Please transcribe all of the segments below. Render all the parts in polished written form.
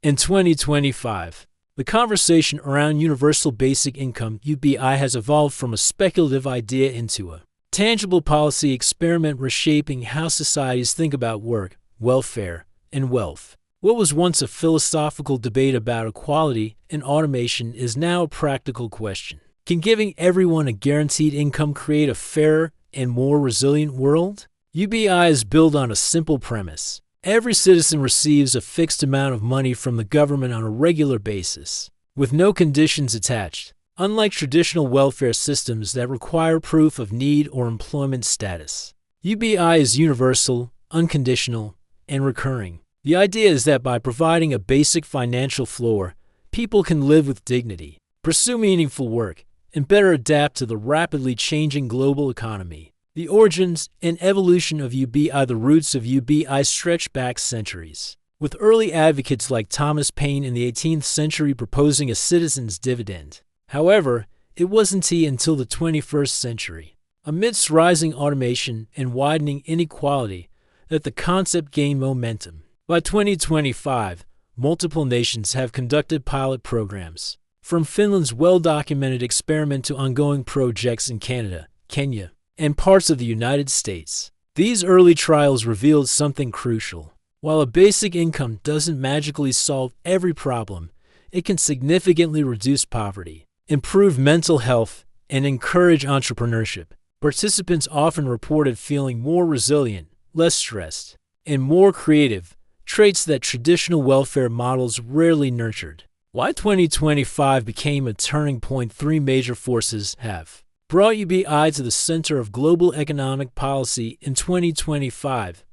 In 2025, the conversation around universal basic income (UBI) has evolved from a speculative idea into a tangible policy experiment reshaping how societies think about work, welfare, and wealth. What was once a philosophical debate about equality and automation is now a practical question. Can giving everyone a guaranteed income create a fairer and more resilient world? UBI is built on a simple premise. Every citizen receives a fixed amount of money from the government on a regular basis, with no conditions attached, unlike traditional welfare systems that require proof of need or employment status. UBI is universal, unconditional, and recurring. The idea is that by providing a basic financial floor, people can live with dignity, pursue meaningful work, and better adapt to the rapidly changing global economy. The origins and evolution of UBI. The roots of UBI stretch back centuries, with early advocates like Thomas Paine in the 18th century proposing a citizen's dividend. However, it wasn't until the 21st century, amidst rising automation and widening inequality, that the concept gained momentum. By 2025, multiple nations have conducted pilot programs, from Finland's well-documented experiment to ongoing projects in Canada, Kenya, and parts of the United States. These early trials revealed something crucial. While a basic income doesn't magically solve every problem, it can significantly reduce poverty, improve mental health, and encourage entrepreneurship. Participants often reported feeling more resilient, less stressed, and more creative, traits that traditional welfare models rarely nurtured. Why 2025 became a turning point? Three major forces have brought UBI to the center of global economic policy in 2025: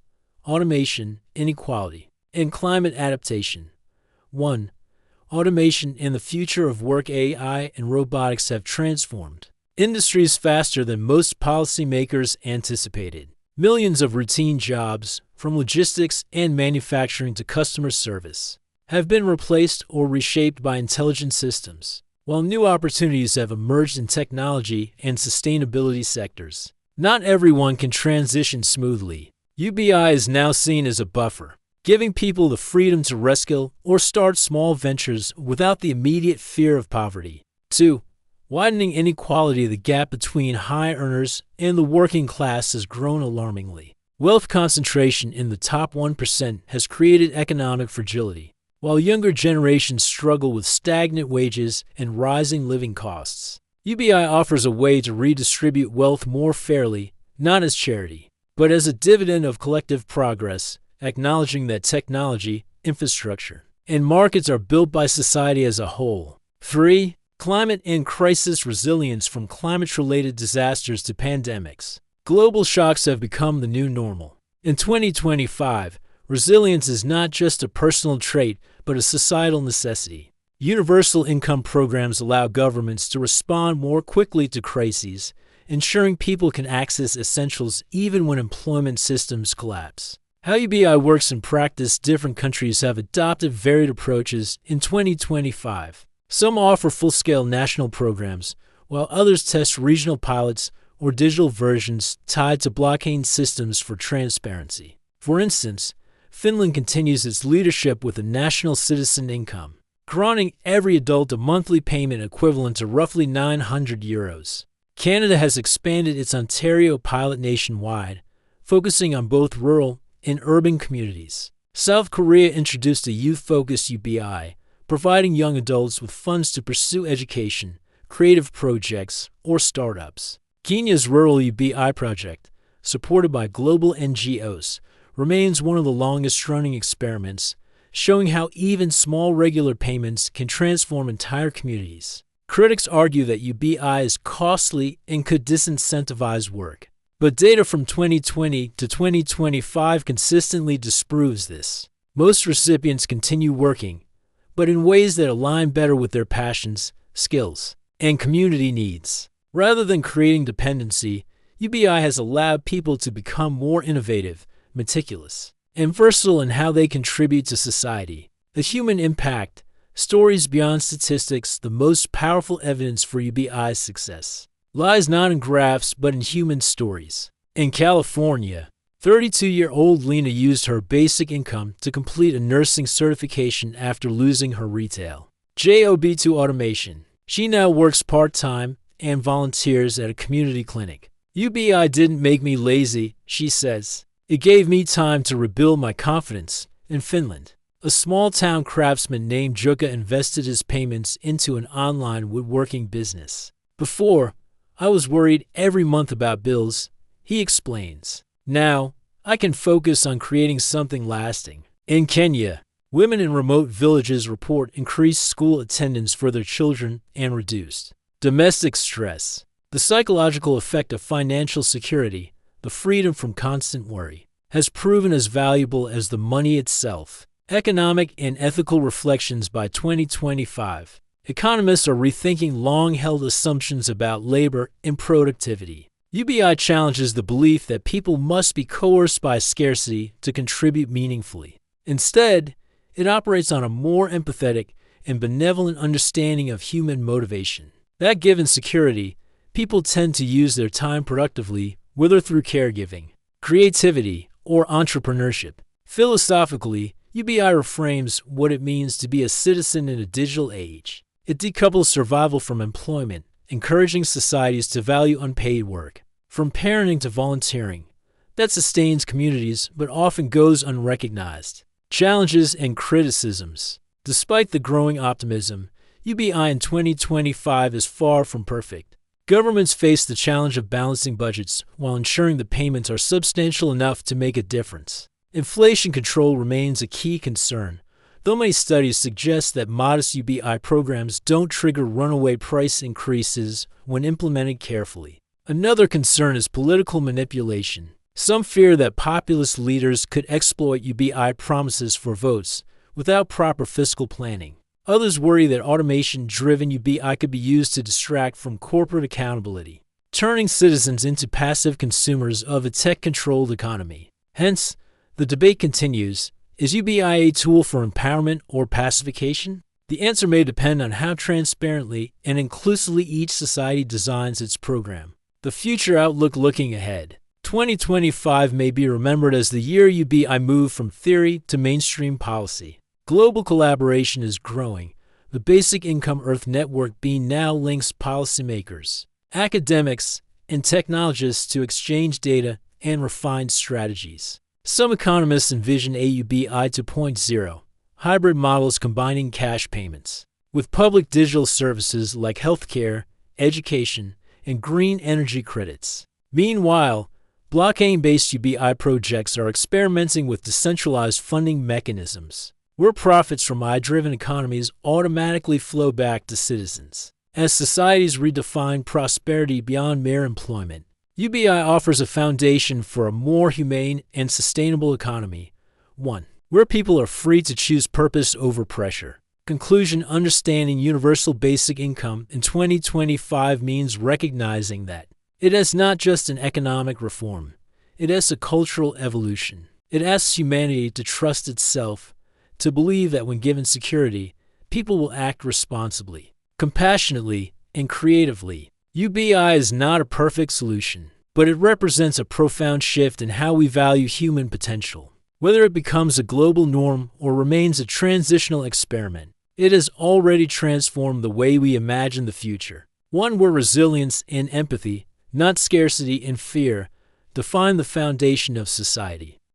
automation, inequality, and climate adaptation. 1. Automation and the future of work. AI and robotics have transformed industries faster than most policymakers anticipated. Millions of routine jobs, from logistics and manufacturing to customer service, have been replaced or reshaped by intelligent systems, while new opportunities have emerged in technology and sustainability sectors. Not everyone can transition smoothly. UBI is now seen as a buffer, giving people the freedom to reskill or start small ventures without the immediate fear of poverty. 2. Widening inequality. The gap between high earners and the working class has grown alarmingly. Wealth concentration in the top 1% has created economic fragility, while younger generations struggle with stagnant wages and rising living costs. UBI offers a way to redistribute wealth more fairly, not as charity, but as a dividend of collective progress, acknowledging that technology, infrastructure, and markets are built by society as a whole. 3. Climate and crisis resilience. From climate-related disasters to pandemics, global shocks have become the new normal. In 2025, resilience is not just a personal trait, but a societal necessity. Universal income programs allow governments to respond more quickly to crises, ensuring people can access essentials even when employment systems collapse. How UBI works in practice. Different countries have adopted varied approaches in 2025. Some offer full-scale national programs, while others test regional pilots or digital versions tied to blockchain systems for transparency. For instance, Finland continues its leadership with a national citizen income, granting every adult a monthly payment equivalent to roughly €900. Canada has expanded its Ontario pilot nationwide, focusing on both rural and urban communities. South Korea introduced a youth-focused UBI, providing young adults with funds to pursue education, creative projects, or startups. Kenya's Rural UBI project, supported by global NGOs, remains one of the longest-running experiments, showing how even small regular payments can transform entire communities. Critics argue that UBI is costly and could disincentivize work, but data from 2020 to 2025 consistently disproves this. Most recipients continue working, but in ways that align better with their passions, skills, and community needs. Rather than creating dependency, UBI has allowed people to become more innovative, meticulous, and versatile in how they contribute to society. The human impact, stories beyond statistics. The most powerful evidence for UBI's success lies not in graphs but in human stories. In California, 32-year-old Lena used her basic income to complete a nursing certification after losing her retail job to automation. She now works part-time and volunteers at a community clinic. UBI didn't make me lazy, she says. It gave me time to rebuild my confidence. In Finland, a small-town craftsman named Jukka invested his payments into an online woodworking business. Before, I was worried every month about bills, he explains. Now, I can focus on creating something lasting. In Kenya, women in remote villages report increased school attendance for their children and reduced domestic stress. The psychological effect of financial security, the freedom from constant worry, has proven as valuable as the money itself. Economic and ethical reflections by 2025. Economists are rethinking long-held assumptions about labor and productivity. UBI challenges the belief that people must be coerced by scarcity to contribute meaningfully. Instead, it operates on a more empathetic and benevolent understanding of human motivation. That given security, people tend to use their time productively, whether through caregiving, creativity, or entrepreneurship. Philosophically, UBI reframes what it means to be a citizen in a digital age. It decouples survival from employment, encouraging societies to value unpaid work, from parenting to volunteering. That sustains communities but often goes unrecognized. Challenges and criticisms. Despite the growing optimism, UBI in 2025 is far from perfect. Governments face the challenge of balancing budgets while ensuring the payments are substantial enough to make a difference. Inflation control remains a key concern, though many studies suggest that modest UBI programs don't trigger runaway price increases when implemented carefully. Another concern is political manipulation. Some fear that populist leaders could exploit UBI promises for votes without proper fiscal planning. Others worry that automation-driven UBI could be used to distract from corporate accountability, turning citizens into passive consumers of a tech-controlled economy. Hence, the debate continues. Is UBI a tool for empowerment or pacification? The answer may depend on how transparently and inclusively each society designs its program. The future outlook looking ahead. 2025 may be remembered as the year UBI moved from theory to mainstream policy. Global collaboration is growing. The Basic Income Earth Network being now links policymakers, academics, and technologists to exchange data and refine strategies. Some economists envision a UBI 2.0, hybrid models combining cash payments with public digital services like healthcare, education, and green energy credits. Meanwhile, blockchain-based UBI projects are experimenting with decentralized funding mechanisms, where profits from AI-driven economies automatically flow back to citizens. As societies redefine prosperity beyond mere employment, UBI offers a foundation for a more humane and sustainable economy. 1. Where people are free to choose purpose over pressure. Conclusion: understanding universal basic income in 2025 means recognizing that it is not just an economic reform, it is a cultural evolution. It asks humanity to trust itself, to believe that when given security, people will act responsibly, compassionately, and creatively. UBI is not a perfect solution, but it represents a profound shift in how we value human potential. Whether it becomes a global norm or remains a transitional experiment, it has already transformed the way we imagine the future. One where resilience and empathy, not scarcity and fear, define the foundation of society.